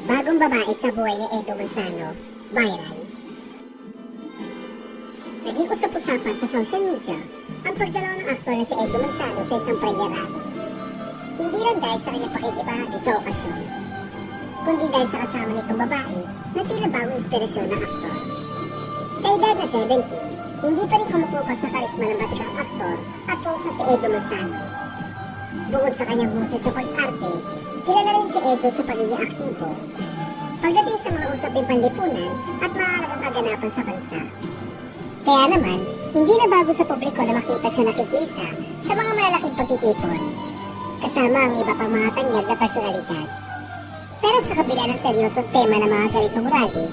Bagong babae sa buhay ni Edo Manzano, viral. Naging usap-usapan sa social media ang pagdalaw ng aktor na si Edo Manzano sa isang prayer rally. Hindi lang dahil sa kanyang pakikibahagi sa okasyon, kundi dahil sa kasama nitong babae na tila bagong inspirasyon ng aktor. Sa edad na 70, hindi pa rin kumukupa sa karisma ng batikang aktor at host na si Edo Manzano. Bukod sa kanyang boses sa pag-arte, kilala rin si Edo sa pagiging aktibo pagdating sa mga usaping panlipunan at mahalagang kaganapan sa bansa. Kaya naman, hindi na bago sa publiko na makita siya nakikisa sa mga malalaking pagtitipon, kasama ang iba pang mga tanyag na personalidad. Pero sa kabila ng seryosong tema ng mga ganitong rally,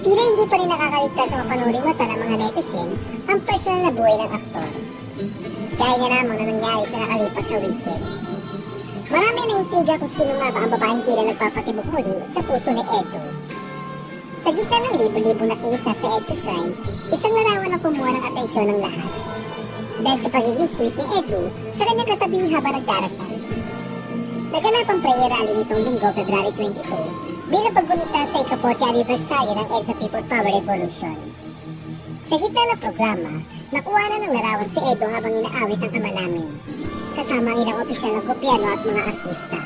tila hindi pa rin nakakaligtas sa mapanuring mata ng mga netizen ang personal na buhay ng aktor. Gaya na lamang na nangyari sa nakalipas sa weekend. Marami na intriga kung sino nga ba ang babaeng tila nagpapatibok muli sa puso ni Edo. Sa gitna ng libo-libong nakiisa sa Edo Shrine, isang larawan ang kumuha ng atensyon ng lahat. Dahil sa pagiging sweet ni Edo sa kanyang katabi habang nagdarasal. Naganap ang prayer rally nitong linggo, February 22, bilang paggunita sa ika-40 anniversary ng EDSA People Power Revolution. Sa gitna ng programa, nakuha na ng larawan si Edo habang inaawit ang Ama Namin, kasama ang ilang opisyal ng gobyerno at mga artista.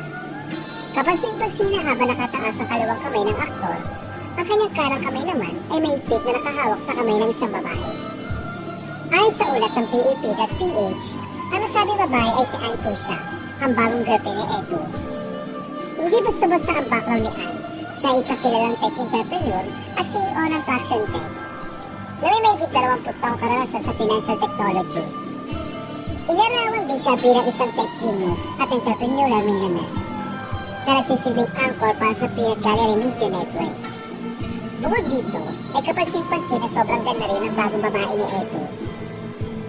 Kapansin-pansin na habang nakataas ang kalawang kamay ng aktor, ang kanyang karang kamay naman ay may higpit na nakahawak sa kamay ng isang babae. Ayon sa ulat ng PEP.PH, ang nasabing babae ay si Ann Cusha, ang bagong girlfriend ni Edo. Hindi basta-basta ang background ni Ann. Siya ay isang kilalang tech entrepreneur at CEO ng Traction Tech, na may mahigit 20 taong karanasan sa financial technology. Inarawan din siya bilang isang tech genius at entrepreneurial millionaire na nagsisilbing anchor para sa Peanut Gallery Media Network. Bukod dito, ay kapansin-pansin na sobrang ganda rin ang bagong babae ni Edo.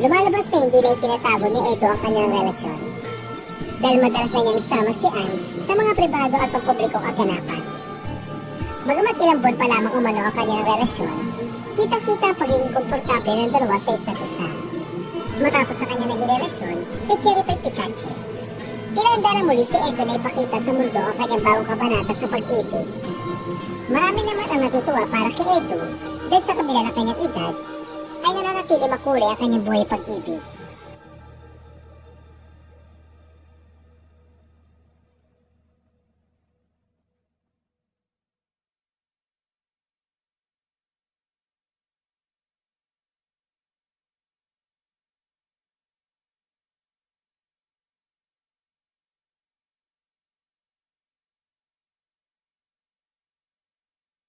Lumalabas na hindi na itinatago ni Edo ang kanyang relasyon, dahil madalas na niyang isama si Ann sa mga pribado at pampublikong kaganapan. Bagamat ilang buwan pa lamang umano ang kanyang relasyon, kitang-kita ang pagiging komportable ng dalawa sa isa't isa. Matapos sa kanya naging relasyon, kay Cherry Pie Picache. Tinanda na muli si Edo na ipakita sa mundo ang kanyang bagong kabanata sa pag-ibig. Marami naman ang natutuwa para kay Edo dahil sa kabila ng kanyang edad, ay nananatili makulay ang kanyang buhay pag-ibig.